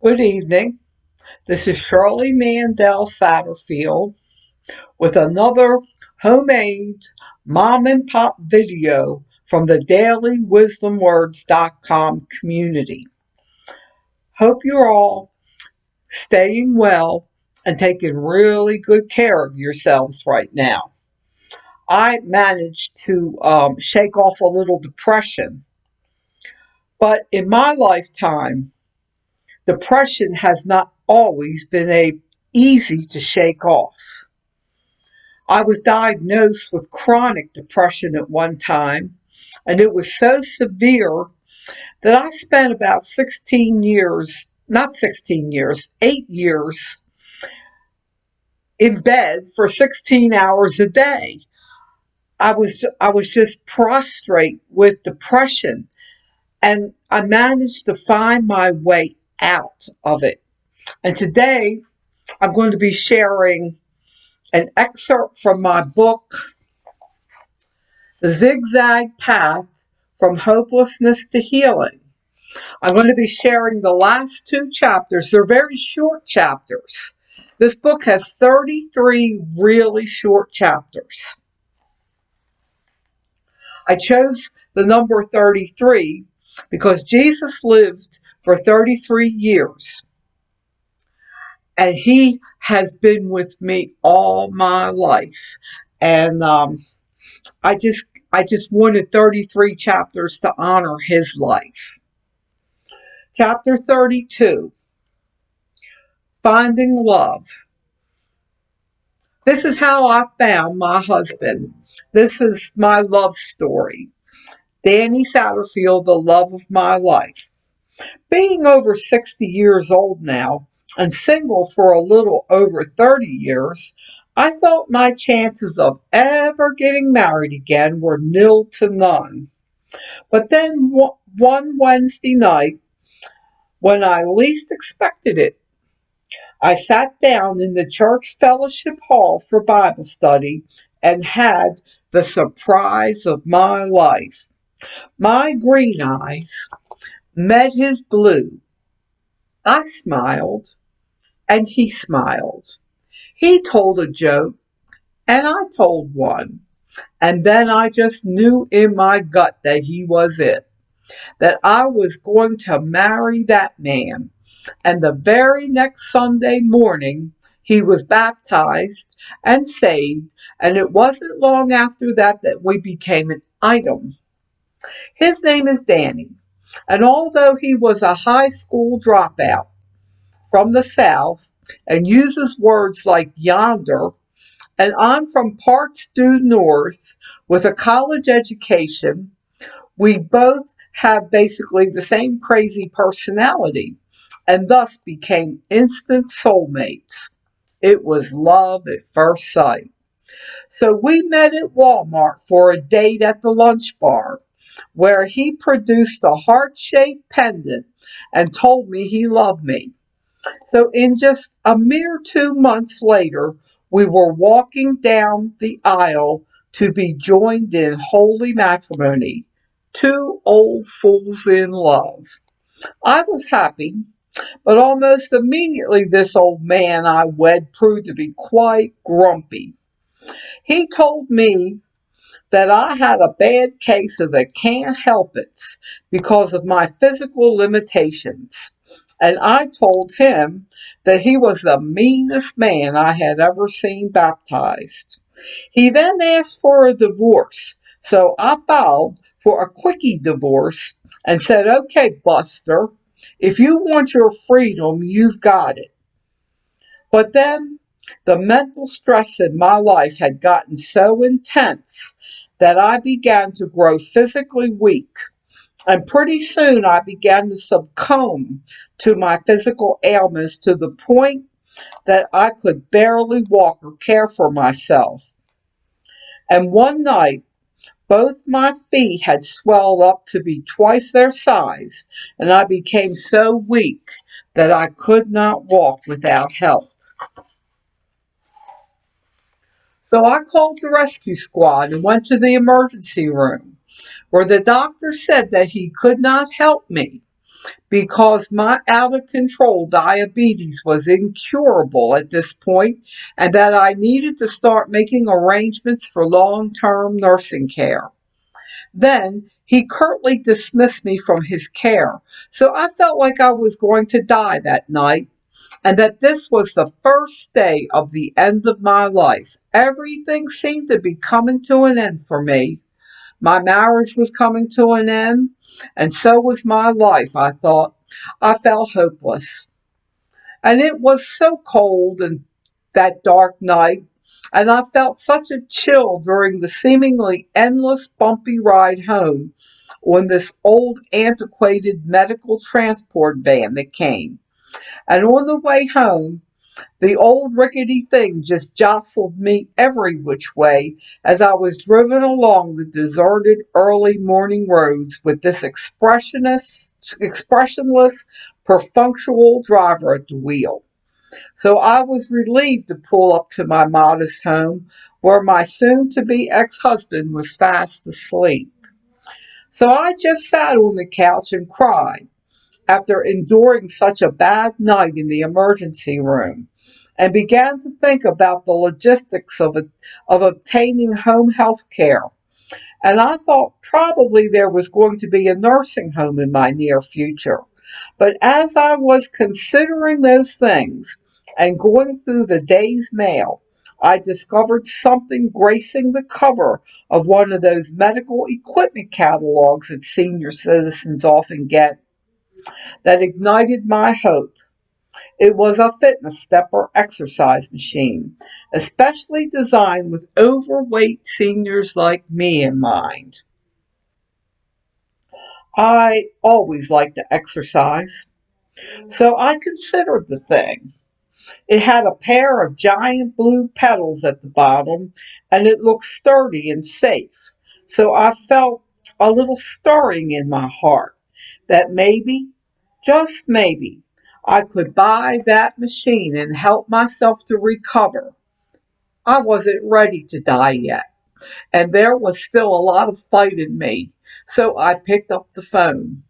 Good evening. This is Shirley Mandel Satterfield with another homemade mom and pop video from the dailywisdomwords.com community. Hope you're all staying well and taking really good care of yourselves right now. I managed to shake off a little depression, but in my lifetime, depression has not always been easy to shake off. I was diagnosed with chronic depression at one time, and it was so severe that I spent about 8 years in bed for 16 hours a day. I was just prostrate with depression, and I managed to find my way out of it. And today I'm going to be sharing an excerpt from my book, The Zigzag Path from Hopelessness to Healing. I'm going to be sharing the last 2 chapters. They're very short chapters. This book has 33 really short chapters. I chose the number 33 because Jesus lived for 33 years. And he has been with me all my life. And I just wanted 33 chapters to honor his life. Chapter 32, Finding Love. This is how I found my husband. This is my love story. Danny Satterfield, the love of my life. Being over 60 years old now and single for a little over 30 years, I thought my chances of ever getting married again were nil to none. But then one Wednesday night, when I least expected it, I sat down in the church fellowship hall for Bible study and had the surprise of my life. My green eyes met his blue. I smiled, and he smiled. He told a joke, and I told one. And then I just knew in my gut that he was it, that I was going to marry that man. And the very next Sunday morning, he was baptized and saved, and it wasn't long after that we became an item. His name is Danny, and although he was a high school dropout from the South and uses words like yonder, and I'm from parts due north with a college education, we both have basically the same crazy personality and thus became instant soulmates. It was love at first sight. So we met at Walmart for a date at the lunch bar, where he produced a heart-shaped pendant and told me he loved me. So in just a mere 2 months later, we were walking down the aisle to be joined in holy matrimony. 2 old fools in love. I was happy, but almost immediately this old man I wed proved to be quite grumpy. He told me that I had a bad case of the can't help it's because of my physical limitations. And I told him that he was the meanest man I had ever seen baptized. He then asked for a divorce, so I filed for a quickie divorce and said, "Okay, Buster, if you want your freedom, you've got it." But then the mental stress in my life had gotten so intense that I began to grow physically weak. And pretty soon I began to succumb to my physical ailments to the point that I could barely walk or care for myself. And one night, both my feet had swelled up to be twice their size, and I became so weak that I could not walk without help. So I called the rescue squad and went to the emergency room, where the doctor said that he could not help me. because my out of control diabetes was incurable at this point and that I needed to start making arrangements for long term nursing care. Then he curtly dismissed me from his care, so I felt like I was going to die that night and that this was the first day of the end of my life. Everything seemed to be coming to an end for me. My marriage was coming to an end, and so was my life, I thought. I felt hopeless. And it was so cold and that dark night, and I felt such a chill during the seemingly endless bumpy ride home on this old antiquated medical transport van that came. And on the way home, the old rickety thing just jostled me every which way as I was driven along the deserted early morning roads with this expressionless, perfunctory driver at the wheel. So I was relieved to pull up to my modest home where my soon to be ex husband was fast asleep. So I just sat on the couch and cried after enduring such a bad night in the emergency room, and began to think about the logistics of obtaining home health care. And I thought probably there was going to be a nursing home in my near future. But as I was considering those things and going through the day's mail, I discovered something gracing the cover of one of those medical equipment catalogs that senior citizens often get that ignited my hope. It was a fitness stepper exercise machine, especially designed with overweight seniors like me in mind. I always liked to exercise, so I considered the thing. It had a pair of giant blue pedals at the bottom, and it looked sturdy and safe. So I felt a little stirring in my heart that maybe, just maybe, I could buy that machine and help myself to recover. I wasn't ready to die yet, and there was still a lot of fight in me, so I picked up the phone.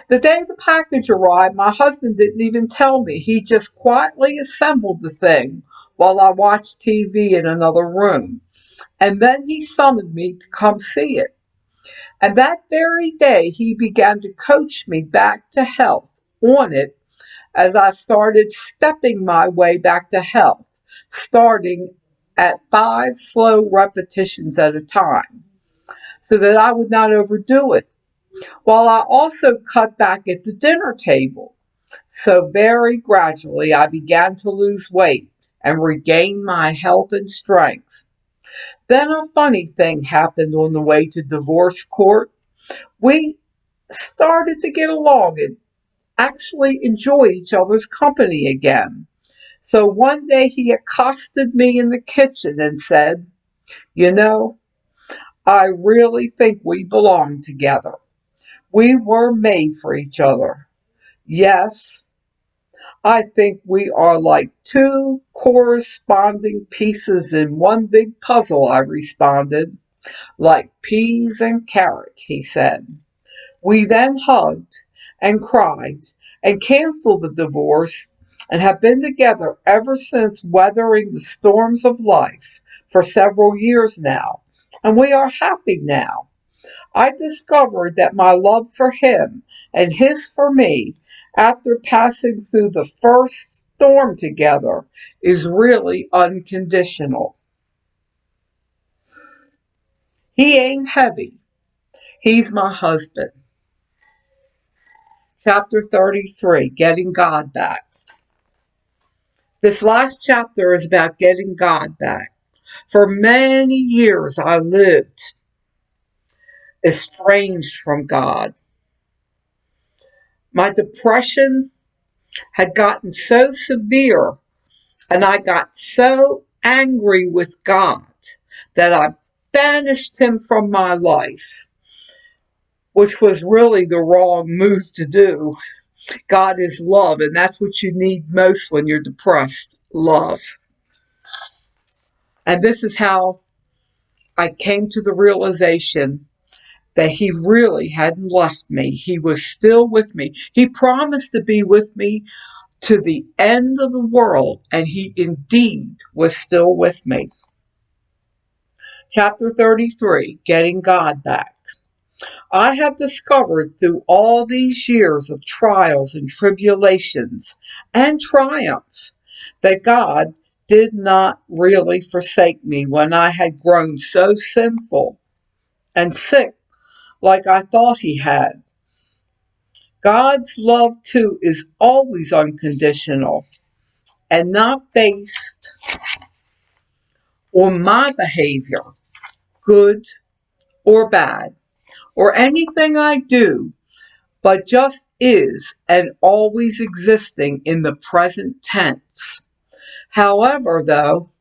The day the package arrived, my husband didn't even tell me. He just quietly assembled the thing while I watched TV in another room. And then he summoned me to come see it. And that very day, he began to coach me back to health on it as I started stepping my way back to health, starting at 5 slow repetitions at a time so that I would not overdo it, while I also cut back at the dinner table. So very gradually I began to lose weight and regain my health and strength. Then a funny thing happened on the way to divorce court. We started to get along and actually enjoy each other's company again. So one day he accosted me in the kitchen and said, "You know, I really think we belong together. We were made for each other." "Yes, I think we are like two corresponding pieces in one big puzzle," I responded. "Like peas and carrots," he said. We then hugged and cried and canceled the divorce and have been together ever since, weathering the storms of life for several years now. And we are happy now. I discovered that my love for him and his for me, after passing through the first storm together, is really unconditional. He ain't heavy. He's my husband. Chapter 33, Getting God Back. This last chapter is about getting God back. For many years I lived estranged from God. My depression had gotten so severe and I got so angry with God that I banished him from my life, which was really the wrong move to do. God is love, and that's what you need most when you're depressed, love. And this is how I came to the realization that he really hadn't left me. He was still with me. He promised to be with me to the end of the world, and he indeed was still with me. Chapter 33, Getting God Back. I have discovered through all these years of trials and tribulations and triumph that God did not really forsake me when I had grown so sinful and sick like I thought he had. God's love, too, is always unconditional and not based on my behavior, good or bad, or anything I do, but just is and always existing in the present tense. However, though,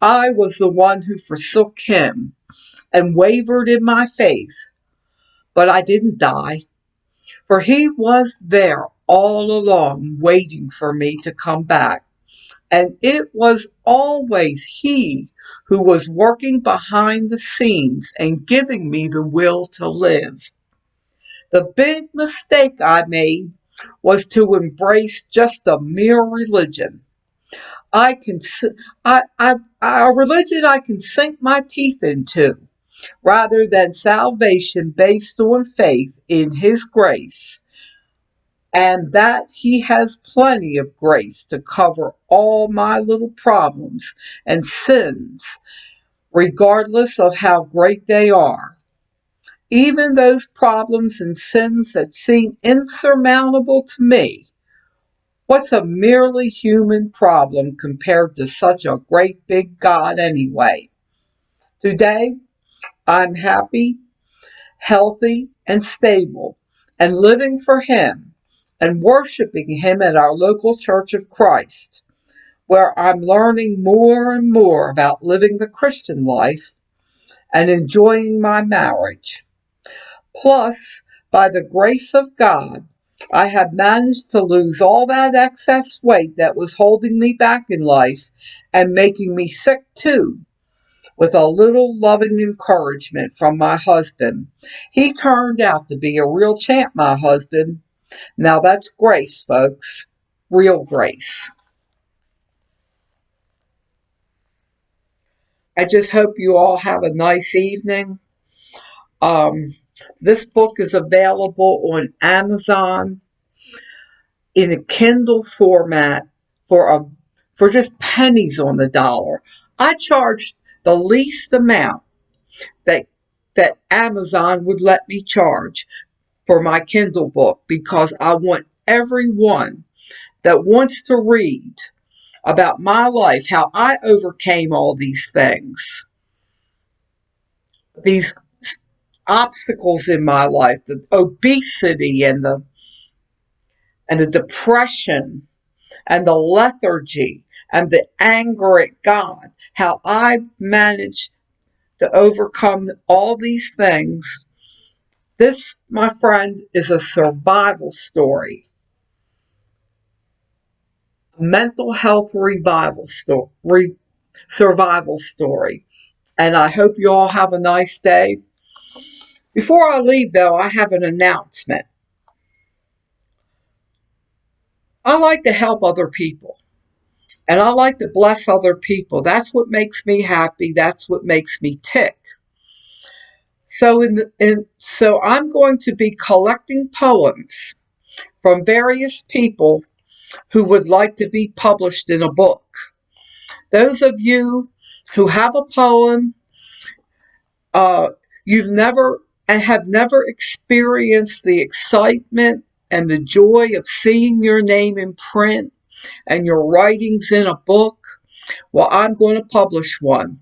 I was the one who forsook him and wavered in my faith, but I didn't die, for he was there all along waiting for me to come back. And it was always he who was working behind the scenes and giving me the will to live. The big mistake I made was to embrace just a mere religion. A religion I can sink my teeth into, rather than salvation based on faith in his grace, and that he has plenty of grace to cover all my little problems and sins, regardless of how great they are. Even those problems and sins that seem insurmountable to me. What's a merely human problem compared to such a great big God anyway? Today, I'm happy, healthy, and stable, and living for him and worshiping him at our local Church of Christ, where I'm learning more and more about living the Christian life and enjoying my marriage. Plus, by the grace of God, I have managed to lose all that excess weight that was holding me back in life and making me sick too, with a little loving encouragement from my husband. He turned out to be a real champ, my husband. Now that's grace, folks. Real grace. I just hope you all have a nice evening. This book is available on Amazon in a Kindle format for just pennies on the dollar. I charged the least amount that Amazon would let me charge for my Kindle book because I want everyone that wants to read about my life, how I overcame all these things, these obstacles in my life, the obesity and the depression and the lethargy and the anger at God, how I managed to overcome all these things. This, my friend, is a survival story, a mental health survival story. And I hope you all have a nice day. Before I leave, though, I have an announcement. I like to help other people. And I like to bless other people. That's what makes me happy. That's what makes me tick. So I'm going to be collecting poems from various people who would like to be published in a book. Those of you who have a poem, you've never and have never experienced the excitement and the joy of seeing your name in print and your writings in a book, well, I'm going to publish one.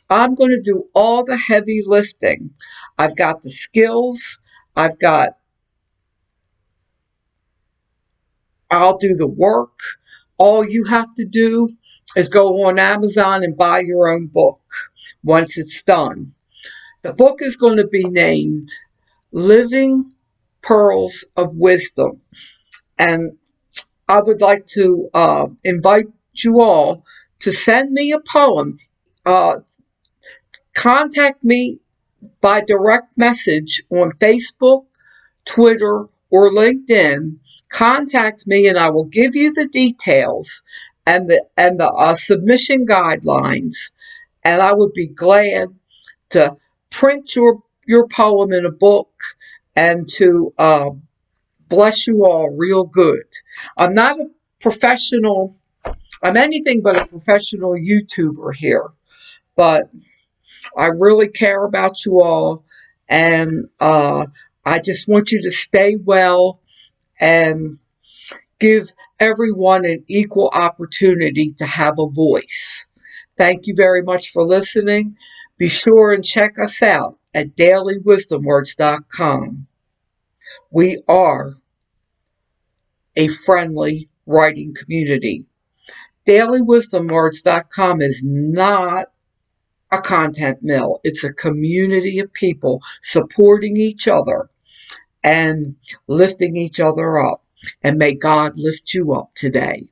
I'm going to do all the heavy lifting. I've got the skills. I'll do the work. All you have to do is go on Amazon and buy your own book once it's done. The book is going to be named Living Pearls of Wisdom. And I would like to invite you all to send me a poem. Contact me by direct message on Facebook, Twitter, or LinkedIn, contact me and I will give you the details and the submission guidelines. And I would be glad to print your poem in a book and to bless you all real good. I'm not a professional. I'm anything but a professional YouTuber here, but I really care about you all, and I just want you to stay well and give everyone an equal opportunity to have a voice. Thank you very much for listening. Be sure and check us out at dailywisdomwords.com. We are a friendly writing community. Dailywisdomwords.com is not a content mill. It's a community of people supporting each other and lifting each other up. And may God lift you up today.